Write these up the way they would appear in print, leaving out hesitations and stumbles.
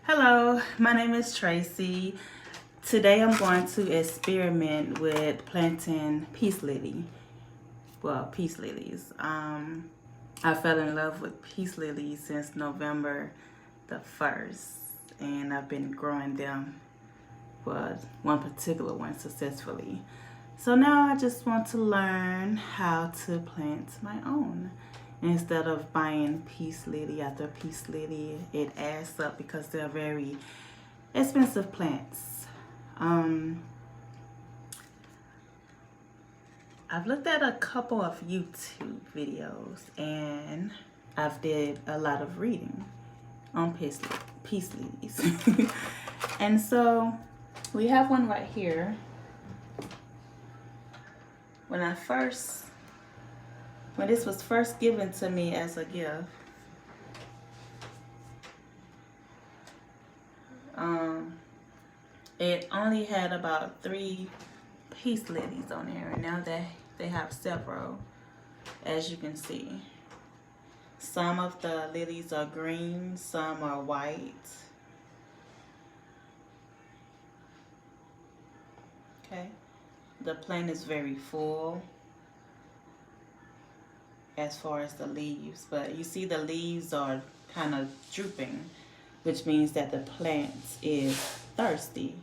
Hello, my name is Tracy. Today I'm going to experiment with planting peace lily. Well, peace lilies. I fell in love with peace lilies since November the 1st, and I've been growing them, well, one particular one successfully. So now I just want to learn how to plant my own. Instead of buying peace lily after peace lily, it adds up because they're very expensive plants. I've looked at a couple of YouTube videos and I've did a lot of reading on peace lilies. And so we have one right here. When this was first given to me as a gift, it only had about 3 peace lilies on there, and now they have several, as you can see. Some of the lilies are green, some are white. Okay, the plant is very full as far as the leaves, but you see the leaves are kind of drooping, which means that the plant is thirsty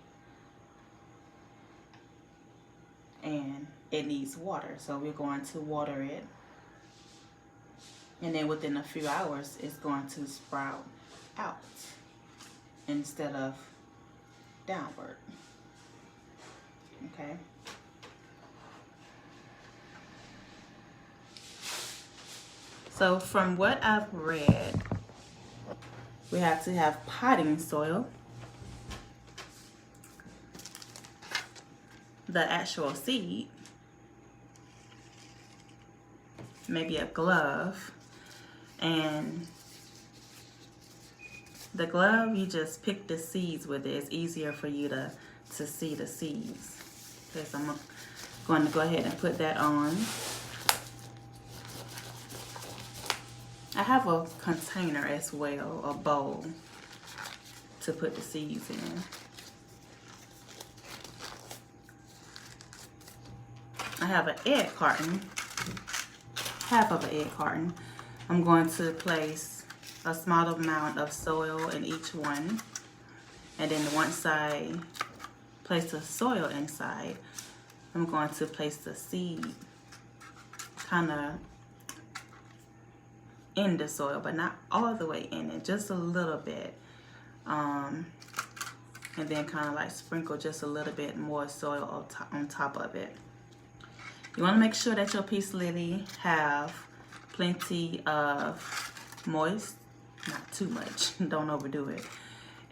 and it needs water. So we're going to water it, and then within a few hours it's going to sprout out instead of downward. Okay. So from what I've read, we have to have potting soil, the actual seed, maybe a glove, and the glove, you just pick the seeds with it. It's easier for you to see the seeds. Okay, so I'm going to go ahead and put that on. I have a container as well, a bowl, to put the seeds in. I have an egg carton, half of an egg carton. I'm going to place a small amount of soil in each one. And then once I place the soil inside, I'm going to place the seed kind of in the soil, but not all the way in it, just a little bit. And then kind of like sprinkle just a little bit more soil on top of it. You want to make sure that your peace lily have plenty of moist, not too much, don't overdo it,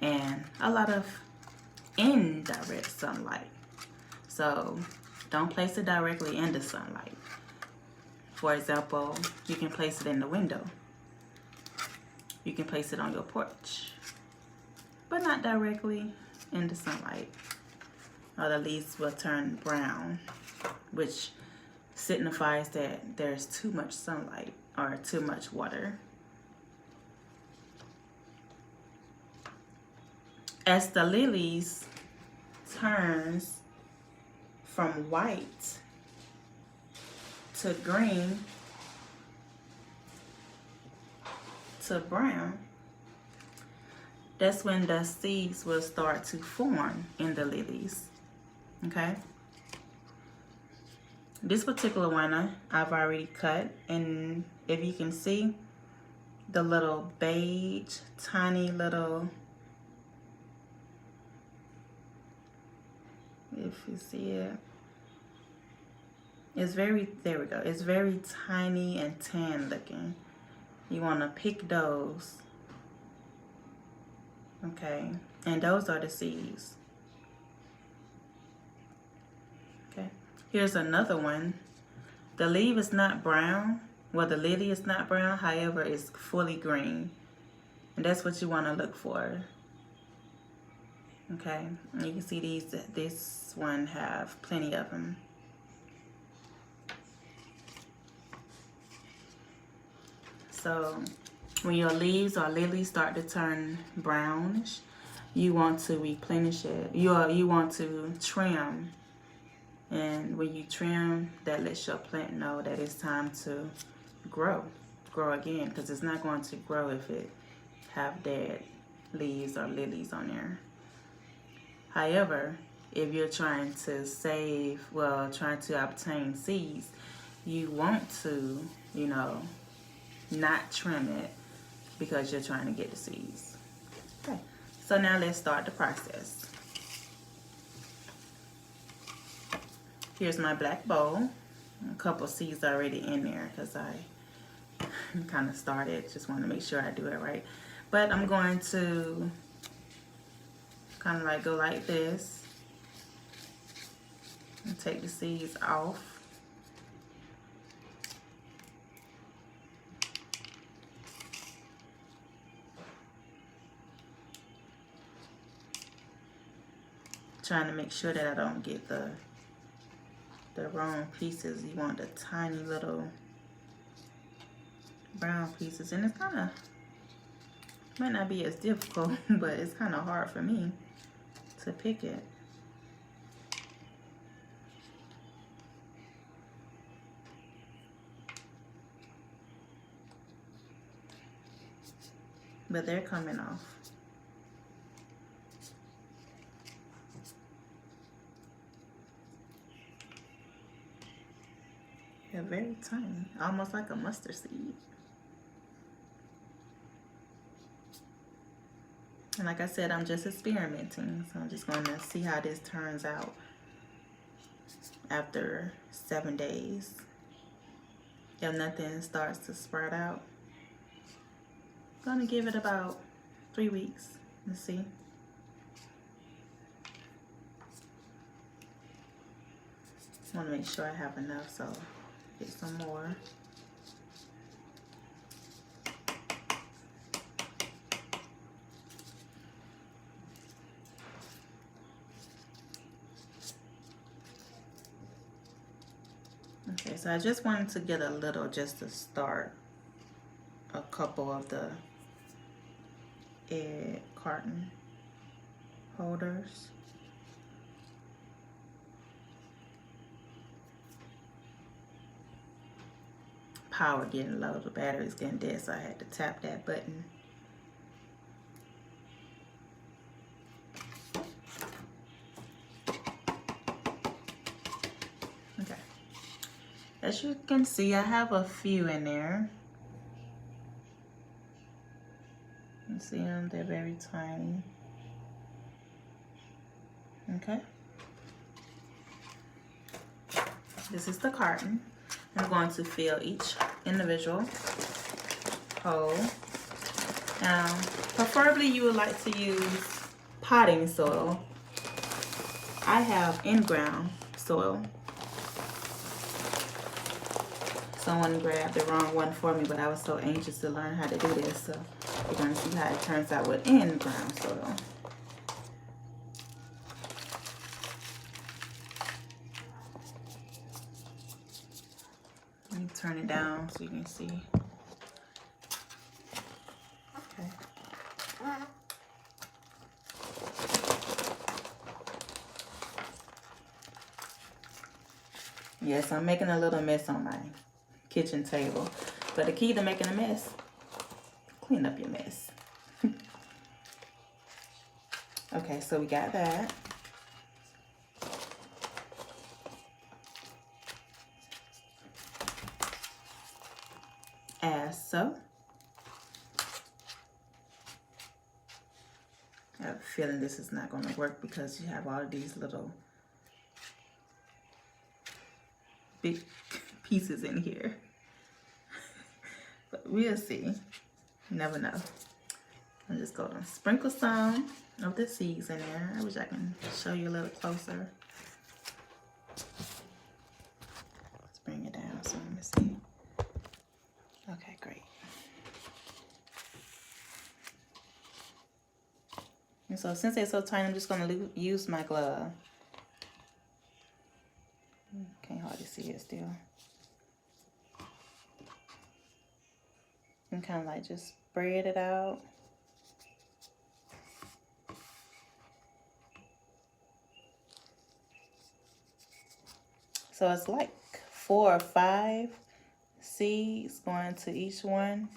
and a lot of indirect sunlight. So don't place it directly in the sunlight. For example, you can place it in the window. You can place it on your porch, but not directly in the sunlight, or the leaves will turn brown, which signifies that there's too much sunlight or too much water. As the lilies turns from white to green to brown, that's when the seeds will start to form in the lilies. Okay, this particular one I've already cut, and if you can see the little beige, tiny little, if you see it, it's very, there we go, it's very tiny and tan looking. You want to pick those. Okay, and those are the seeds. Okay, here's another one. The leaf is not brown, well, the lily is not brown, however it's fully green, and that's what you want to look for. Okay, and you can see this one have plenty of them. So when your leaves or lilies start to turn brownish, you want to replenish it. You want to trim. And when you trim, that lets your plant know that it's time to grow again, because it's not going to grow if it have dead leaves or lilies on there. However, if you're trying to save, well, trying to obtain seeds, you want to, you know, not trim it because you're trying to get the seeds. Okay, so now let's start the process. Here's my black bowl. A couple seeds already in there because I kind of started. Just want to make sure I do it right. But I'm going to kind of like go like this and take the seeds off. Trying to make sure that I don't get the wrong pieces. You want the tiny little brown pieces, and it's kind of, might not be as difficult, but it's kind of hard for me to pick it. But they're coming off. They're very tiny, almost like a mustard seed. And like I said, I'm just experimenting, so I'm just going to see how this turns out after 7 days. If nothing starts to sprout out, I'm going to give it about 3 weeks and see. I want to make sure I have enough, so get some more. Okay, so I just wanted to get a little just to start a couple of the egg carton holders. Power getting low, the battery's getting dead, so I had to tap that button. Okay, as you can see, I have a few in there. You see them, they're very tiny. Okay, this is the carton. I'm going to fill each individual hole. Now, preferably you would like to use potting soil. I have in-ground soil. Someone grabbed the wrong one for me, but I was so anxious to learn how to do this, so we're going to see how it turns out with in-ground soil. Let me turn it down so you can see. Okay. Yes, I'm making a little mess on my kitchen table. But the key to making a mess, clean up your mess. Okay, so we got that. As so. I have a feeling this is not going to work because you have all of these little big pieces in here. But we'll see. You never know. I'm just going to sprinkle some of the seeds in there. I wish I can show you a little closer. Let's bring it down so let me see. Okay, great. And so since they're so tiny, I'm just going to use my glove. Can't hardly see it still. And kind of like just spread it out. So it's like 4 or 5 seeds going to each one.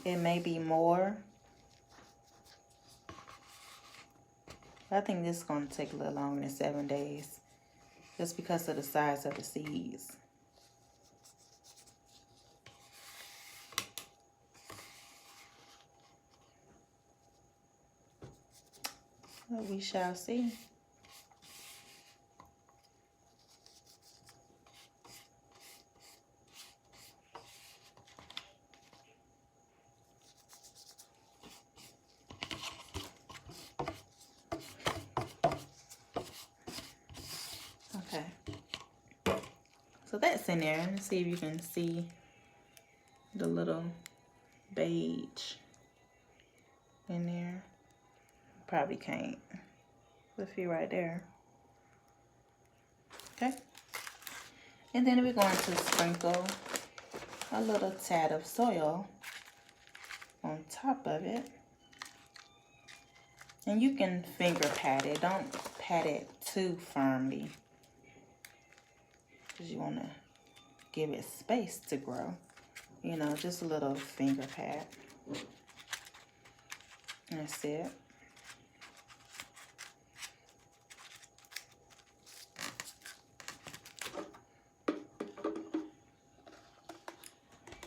It may be more. I think this is going to take a little longer than 7 days. Just because of the size of the seeds. But we shall see. Okay. So that's in there. Let's see if you can see the little beige in there. Probably can't. A few right there. Okay. And then we're going to sprinkle a little tad of soil on top of it. And you can finger pat it. Don't pat it too firmly, because you want to give it space to grow. You know, just a little finger pat. That's it.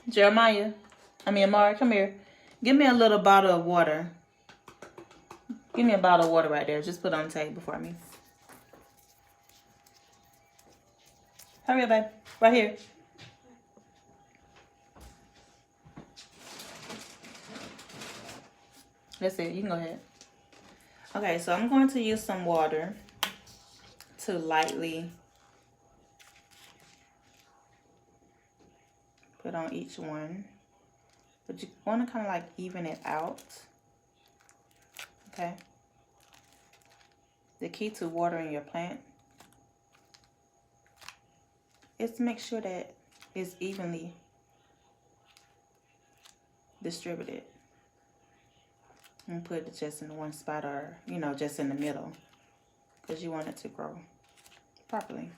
Jeremiah, Amari, come here. Give me a little bottle of water. Give me a bottle of water right there. Just put it on the table for me. Hurry up, babe. Right here. That's it. You can go ahead. Okay, so I'm going to use some water to lightly put on each one. But you want to kind of like even it out. Okay. The key to watering your plant is to make sure that it's evenly distributed. And put it just in one spot, or, you know, just in the middle, because you want it to grow properly.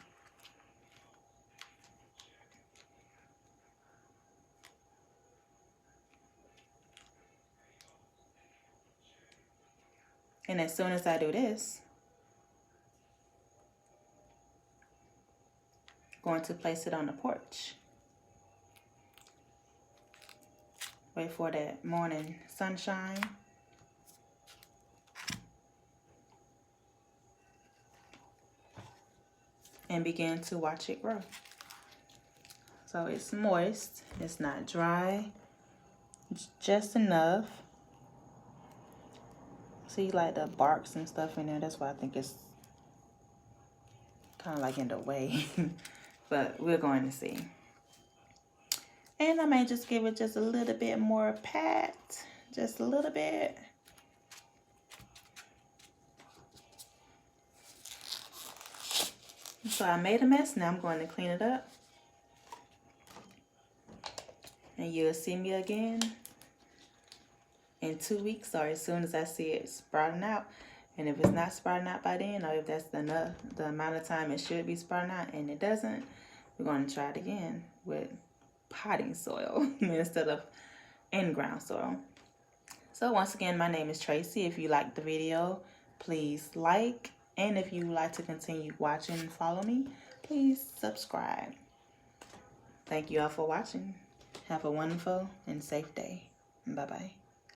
And as soon as I do this, I'm going to place it on the porch. Wait for that morning sunshine. And begin to watch it grow. So it's moist, it's not dry, it's just enough. See, like the barks and stuff in there, that's why I think it's kind of like in the way. But we're going to see. And I may just give it just a little bit more pat, just a little bit. So I made a mess, now I'm going to clean it up. And you'll see me again in 2 weeks, or as soon as I see it sprouting out. And if it's not sprouting out by then, or if that's the amount of time it should be sprouting out and it doesn't, we're going to try it again with potting soil instead of in-ground soil. So once again, my name is Tracy. If you liked the video, please like. And if you would like to continue watching and follow me, please subscribe. Thank you all for watching. Have a wonderful and safe day. Bye-bye.